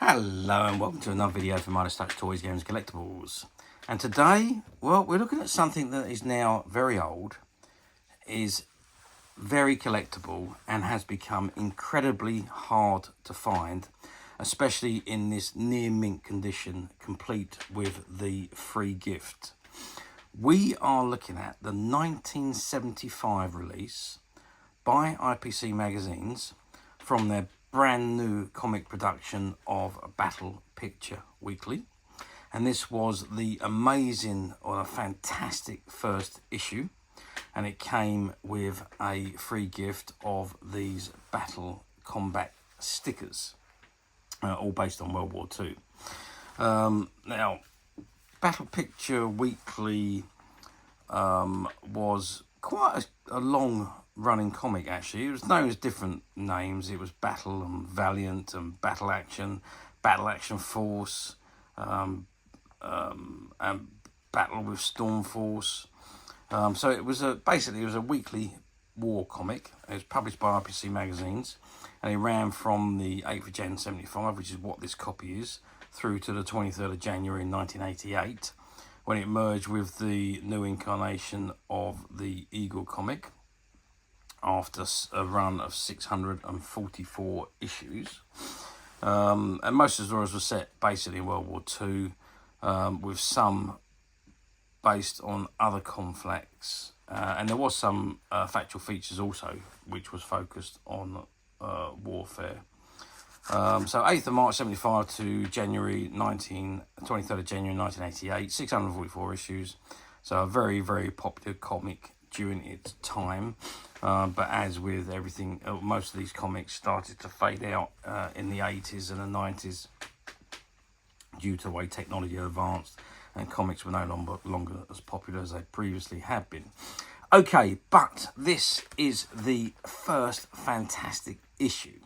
Hello and welcome to another video from Midas Touch Toys, Games and Collectibles. And today, well, we're looking at something that is now very old, is very collectible and has become incredibly hard to find, especially in this near mint condition, complete with the free gift. We are looking at the 1975 release by IPC Magazines from their brand new comic production of Battle Picture Weekly, and this was the amazing or fantastic first issue, and it came with a free gift of these battle combat stickers, all based on World War II. Now, Battle Picture Weekly was quite a long running comic. Actually, it was known as different names. It was Battle and Valiant and Battle Action Force, and Battle with Storm Force. So it was basically it was a weekly war comic. It was published by IPC Magazines, and it ran from the 8th of January 75, which is what this copy is, through to the 23rd of January 1988, when it merged with the new incarnation of the Eagle comic after a run of 644 issues. And most of the stories were set basically in World War II, with some based on other conflicts. And there was some factual features also, which was focused on warfare. So 8th of March 75 to 23rd of January 1988, 644 issues. So a very, very popular comic during its time. But as with everything, most of these comics started to fade out in the 80s and the 90s due to the way technology advanced, and comics were no longer as popular as they previously had been. Okay, but this is the first fantastic issue.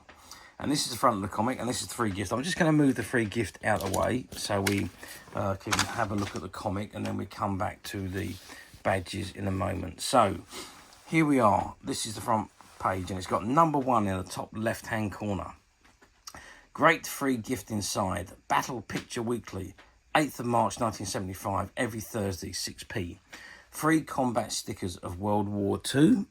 And this is the front of the comic, and this is the free gift. I'm just going to move the free gift out of the way so we can have a look at the comic, and then we come back to the badges in a moment. So here we are. This is the front page, and it's got number 1 in the top left-hand corner. Great free gift inside. Battle Picture Weekly, 8th of March 1975, every Thursday, 6p. Free combat stickers of World War II.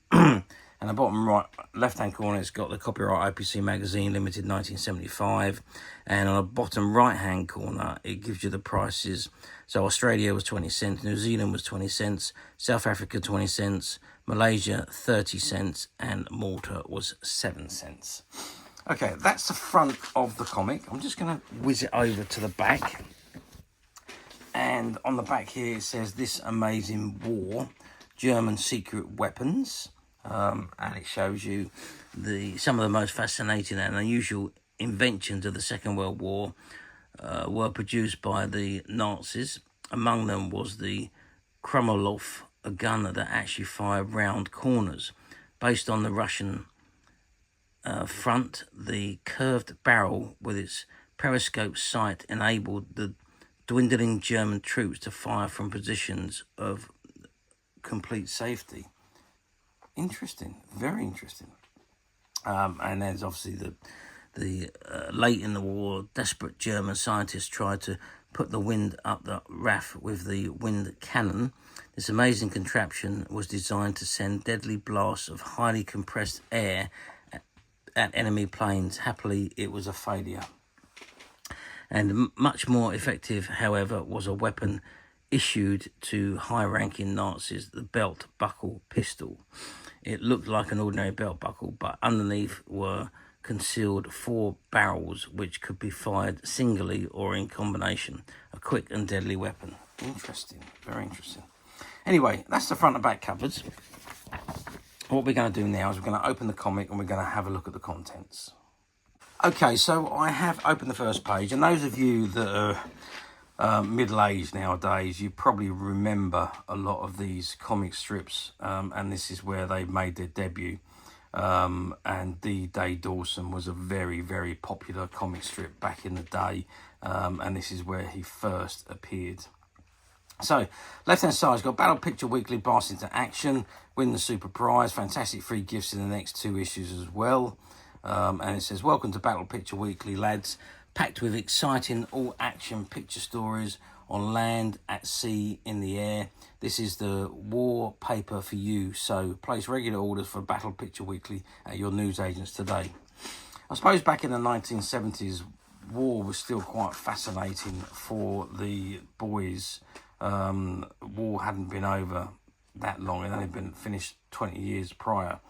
And the bottom right left-hand corner, it's got the copyright IPC Magazine, limited 1975. And on the bottom right-hand corner, it gives you the prices. So Australia was 20 cents, New Zealand was 20 cents, South Africa 20 cents, Malaysia 30 cents, and Malta was 7 cents. Okay, that's the front of the comic. I'm just going to whiz it over to the back. And on the back here, it says, "This amazing war, German secret weapons." And it shows you some of the most fascinating and unusual inventions of the Second World War were produced by the Nazis. Among them was the Krumlov, a gun that actually fired round corners. Based on the Russian front, the curved barrel with its periscope sight enabled the dwindling German troops to fire from positions of complete safety. Interesting, very interesting. And there's obviously the late in the war, desperate German scientists tried to put the wind up the RAF with the wind cannon. This amazing contraption was designed to send deadly blasts of highly compressed air at enemy planes. Happily, it was a failure. And much more effective, however, was a weapon issued to high-ranking Nazis, the belt buckle pistol. It looked like an ordinary belt buckle, but underneath were concealed 4 barrels which could be fired singly or in combination. A quick and deadly weapon. Interesting, very interesting. Anyway, that's the front and back covers. What we're going to do now is we're going to open the comic and we're going to have a look at the contents. Okay, so I have opened the first page, and those of you that are middle-aged nowadays, you probably remember a lot of these comic strips, and this is where they made their debut. And D-Day Dawson was a very, very popular comic strip back in the day, and this is where he first appeared. So, left-hand side's got Battle Picture Weekly, Blast into Action, win the super prize, fantastic free gifts in the next 2 issues as well. And it says, "Welcome to Battle Picture Weekly, lads. packed with exciting all-action picture stories on land, at sea, in the air. This is the war paper for you, so place regular orders for Battle Picture Weekly at your newsagents today. I suppose back in the 1970s, war was still quite fascinating for the boys. War hadn't been over that long. It had only been finished 20 years prior,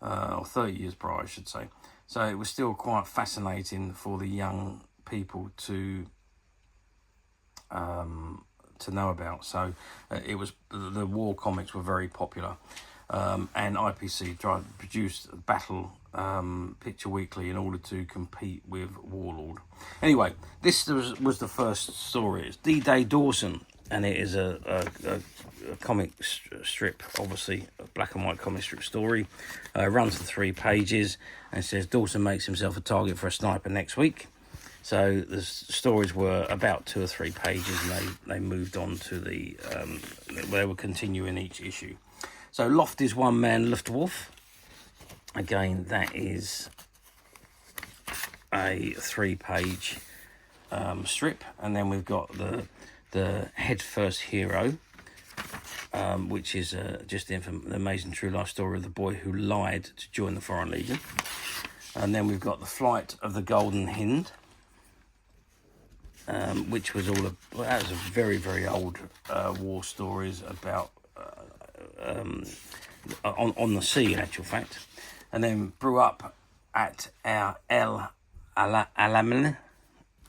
or 30 years prior, I should say. So it was still quite fascinating for the young people to know about. So it was, the war comics were very popular, and IPC produced Battle Picture Weekly in order to compete with Warlord. Anyway, this was the first story. It's D-Day Dawson, and it is a comic strip, obviously a black and white comic strip story. Runs for 3 pages, and it says Dawson makes himself a target for a sniper next week. So the stories were about 2 or 3 pages, and they moved on to the they were continuing each issue. So Loft is One Man Luftwaffe. Again, that is a 3-page strip, and then we've got the Head First Hero, which is just the amazing true life story of the boy who lied to join the Foreign Legion. And then we've got the Flight of the Golden Hinde, which was that was a very, very old war stories about on the sea, in actual fact. And then Brew-Up At El Alamein,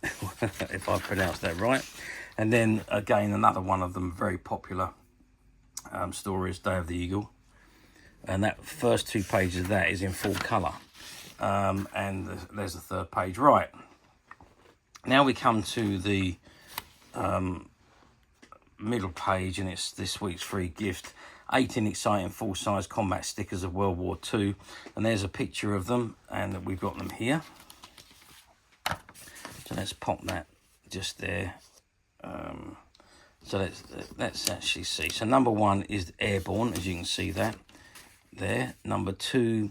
if I pronounced that right. And then again, another one of them very popular stories, Day of the Eagle. And that first 2 pages of that is in full colour. And there's the 3rd page. Right. Now we come to the middle page, and it's this week's free gift. 18 exciting full-size combat stickers of World War II. And there's a picture of them, and we've got them here. So let's pop that just there. So let's actually see. So number 1 is Airborne, as you can see that there. Number 2,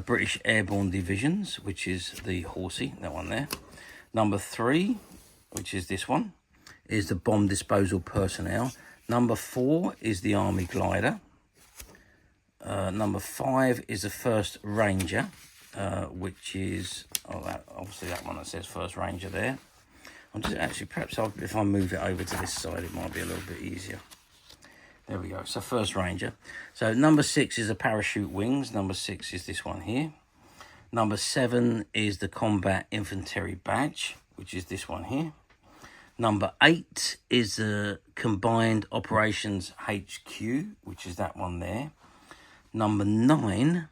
British Airborne Divisions, which is the horsey, that one there. Number 3, which is this one, is the Bomb Disposal Personnel. Number 4 is the Army Glider. Number 5 is the First Ranger, which is, obviously that one that says First Ranger there. I'm just actually, perhaps if I move it over to this side, it might be a little bit easier. There we go. So First Ranger. So number 6 is the Parachute Wings. Number 6 is this one here. Number 7 is the Combat Infantry Badge, which is this one here. Number 8 is the Combined Operations HQ, which is that one there. Number 9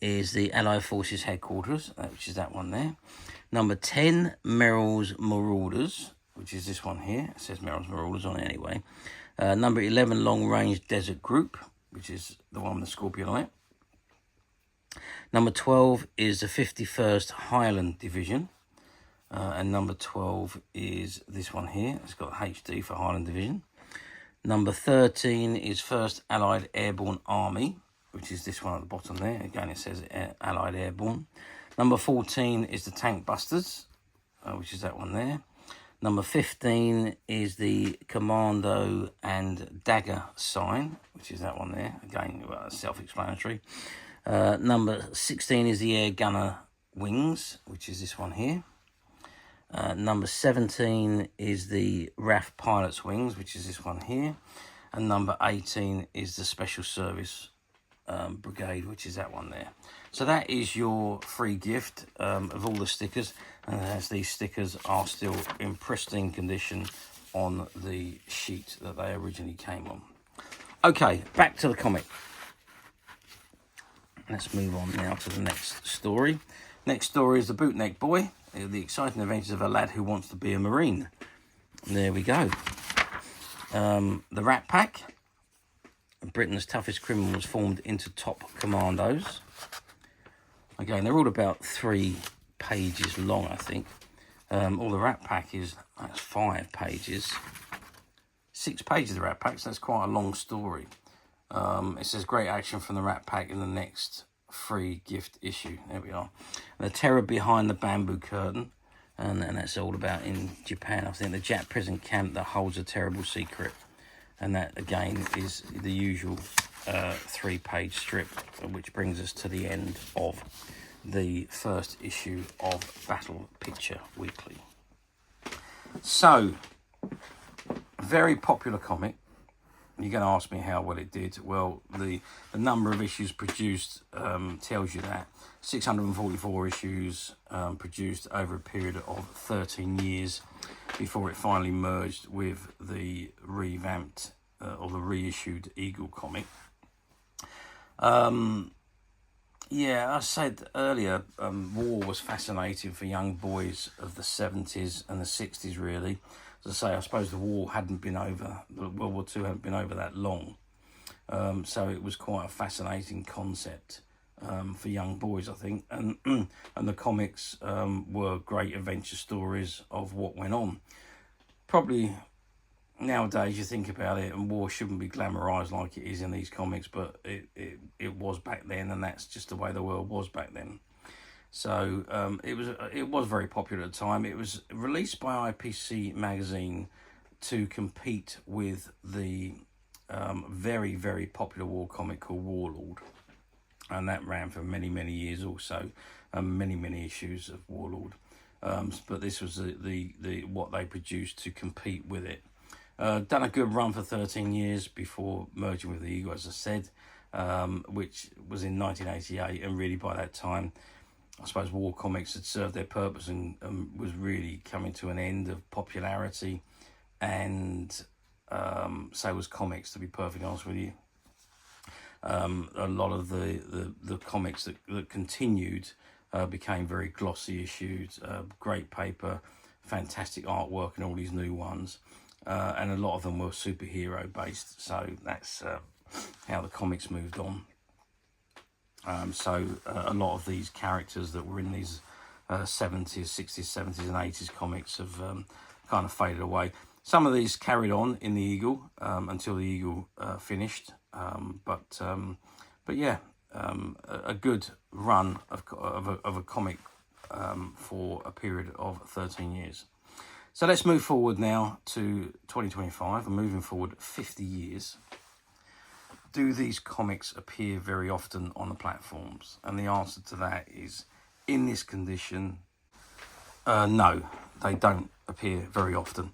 is the Allied Forces Headquarters, which is that one there. Number 10, Merrill's Marauders, which is this one here. It says Merrill's Marauders on it anyway. Number 11, Long Range Desert Group, which is the one with the scorpion on it. Number 12 is the 51st Highland Division. And number 12 is this one here. It's got HD for Highland Division. Number 13 is 1st Allied Airborne Army, which is this one at the bottom there. Again, it says Allied Airborne. Number 14 is the Tank Busters, which is that one there. Number 15 is the Commando and Dagger Sign, which is that one there. Again, self-explanatory. Number 16 is the Air Gunner Wings, which is this one here. Number 17 is the RAF Pilots Wings, which is this one here. And number 18 is the Special Service Brigade, which is that one there. So that is your free gift of all the stickers. And as these stickers are still in pristine condition on the sheet that they originally came on. Okay, back to the comic. Let's move on now to the next story. Next story is the Bootneck Boy, the exciting adventures of a lad who wants to be a Marine. There we go. The Rat Pack, Britain's toughest criminals formed into top commandos. Again, they're all about 3 pages long, I think. All the Rat Pack is, that's 5 pages. 6 pages of the Rat Pack, so that's quite a long story. It says great action from the Rat Pack in the next free gift issue. There we are. The Terror Behind the Bamboo Curtain. and that's all about in Japan. I think the Jap prison camp that holds a terrible secret, and that again is the usual 3-page strip, which brings us to the end of the first issue of Battle Picture Weekly. So, very popular comic. You're going to ask me how well it did. Well, the number of issues produced tells you that. 644 issues produced over a period of 13 years before it finally merged with the revamped or the reissued Eagle comic. Yeah, I said earlier, war was fascinating for young boys of the 70s and the 60s, really. As I say, I suppose the war hadn't been over, World War II hadn't been over that long. So it was quite a fascinating concept for young boys, I think. And the comics were great adventure stories of what went on. Probably nowadays you think about it, and war shouldn't be glamorized like it is in these comics, but it was back then, and that's just the way the world was back then. So it was very popular at the time. It was released by IPC Magazine to compete with the very, very popular war comic called Warlord, and that ran for many, many years also, many, many issues of Warlord. But this was the what they produced to compete with it. Done a good run for 13 years before merging with the Eagle, as I said, which was in 1988, and really by that time, I suppose war comics had served their purpose and was really coming to an end of popularity, and so was comics, to be perfectly honest with you. A lot of the comics that continued became very glossy issues, great paper, fantastic artwork in all these new ones, and a lot of them were superhero based, so that's how the comics moved on. So a lot of these characters that were in these 70s, 60s, 70s and 80s comics have kind of faded away. Some of these carried on in the Eagle until the Eagle finished, but yeah, a good run of a comic for a period of 13 years. So let's move forward now to 2025, and moving forward 50 years. Do these comics appear very often on the platforms? And the answer to that is, in this condition, no, they don't appear very often.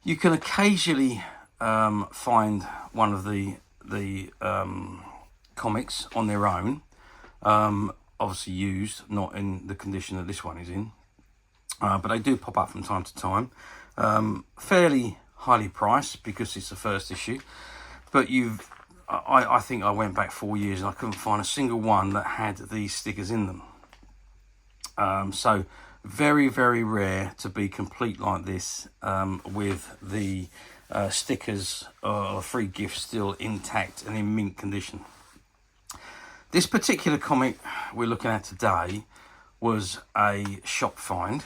You can occasionally find one of the comics on their own, obviously used, not in the condition that this one is in, but they do pop up from time to time. Fairly highly priced because it's the first issue, but I think I went back 4 years and I couldn't find a single one that had these stickers in them. So very, very rare to be complete like this, with the stickers or free gifts still intact and in mint condition. This particular comic we're looking at today was a shop find.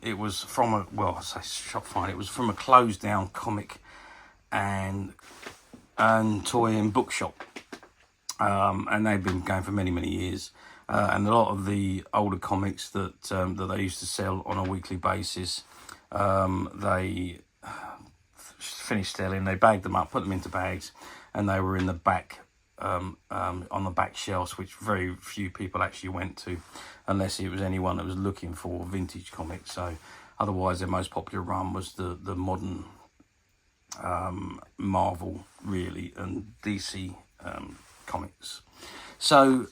It was from I say shop find, it was from a closed down comic and toy and bookshop, and they've been going for many, many years, and a lot of the older comics that they used to sell on a weekly basis, they finished selling. They bagged them up, put them into bags, and they were in the back on the back shelves, which very few people actually went to, unless it was anyone that was looking for vintage comics. So otherwise their most popular run was the modern Marvel, really, and DC comics. So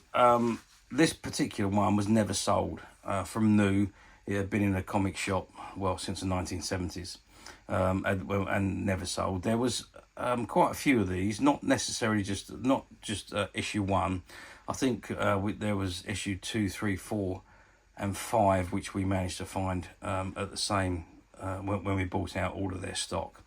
this particular one was never sold from new. It had been in a comic shop since the 1970s, and never sold. There was quite a few of these, not necessarily just issue 1. I think there was issue 2, 3, 4 and 5, which we managed to find at the same when we bought out all of their stock.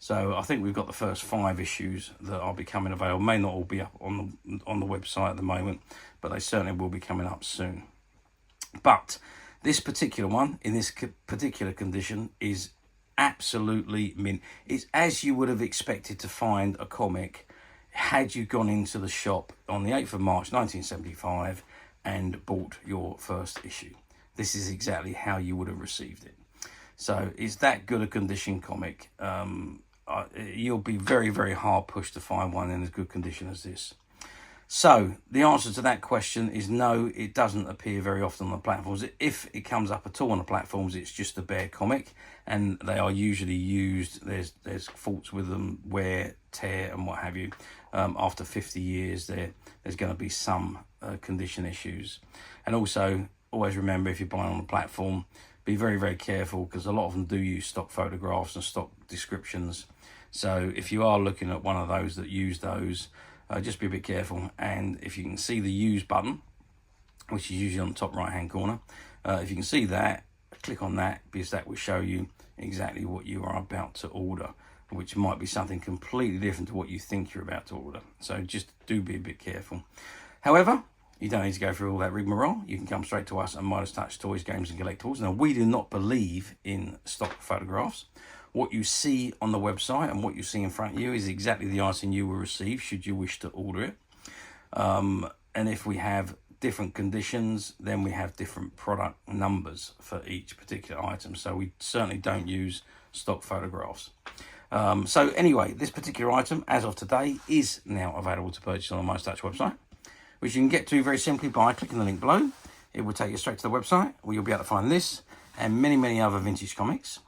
So I think we've got the first 5 issues that are becoming available. May not all be up on the website at the moment, but they certainly will be coming up soon. But this particular one, in this particular condition, is absolutely mint. It's as you would have expected to find a comic had you gone into the shop on the 8th of March 1975 and bought your first issue. this is exactly how you would have received it. So it's that good a condition comic. You'll be very, very hard pushed to find one in as good condition as this. So the answer to that question is no, it doesn't appear very often on the platforms. If it comes up at all on the platforms, it's just a bare comic, and they are usually used. There's faults with them, wear, tear, and what have you. After 50 years, there's going to be some condition issues. And also, always remember, if you're buying on the platform, be very, very careful, because a lot of them do use stock photographs and stock descriptions. So if you are looking at one of those that use those, just be a bit careful. And if you can see the use button, which is usually on the top right hand corner, if you can see that, click on that, because that will show you exactly what you are about to order, which might be something completely different to what you think you're about to order. So just do be a bit careful. However, you don't need to go through all that rigmarole. You can come straight to us at Midas Touch Toys, Games and Collectibles. Now, we do not believe in stock photographs. What you see on the website and what you see in front of you is exactly the item you will receive should you wish to order it. And if we have different conditions, then we have different product numbers for each particular item. So we certainly don't use stock photographs. So anyway, this particular item, as of today, is now available to purchase on the Midas Touch website, which you can get to very simply by clicking the link below. It will take you straight to the website, where you'll be able to find this and many, many other vintage comics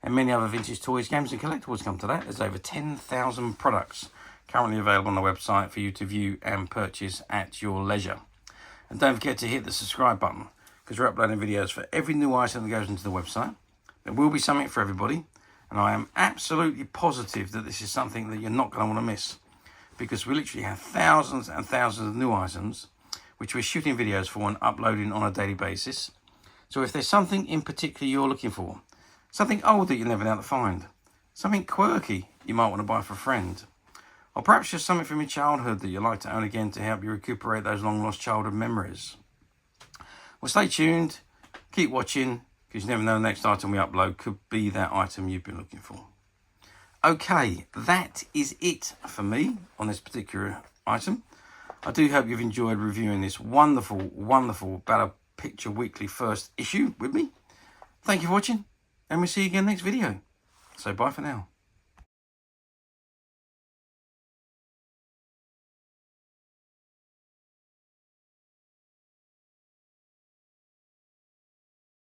and many other vintage toys, games and collectibles come to that. There's over 10,000 products currently available on the website for you to view and purchase at your leisure. And don't forget to hit the subscribe button, because we're uploading videos for every new item that goes into the website. There will be something for everybody, and I am absolutely positive that this is something that you're not going to want to miss, because we literally have thousands and thousands of new items which we're shooting videos for and uploading on a daily basis. So if there's something in particular you're looking for, something old that you've never been able to find, something quirky you might want to buy for a friend, or perhaps just something from your childhood that you'd like to own again to help you recuperate those long lost childhood memories. Well, stay tuned, keep watching, because you never know the next item we upload could be that item you've been looking for. Okay, that is it for me on this particular item. I do hope you've enjoyed reviewing this wonderful, wonderful Battle Picture Weekly first issue with me. Thank you for watching, and we'll see you again next video. So bye for now.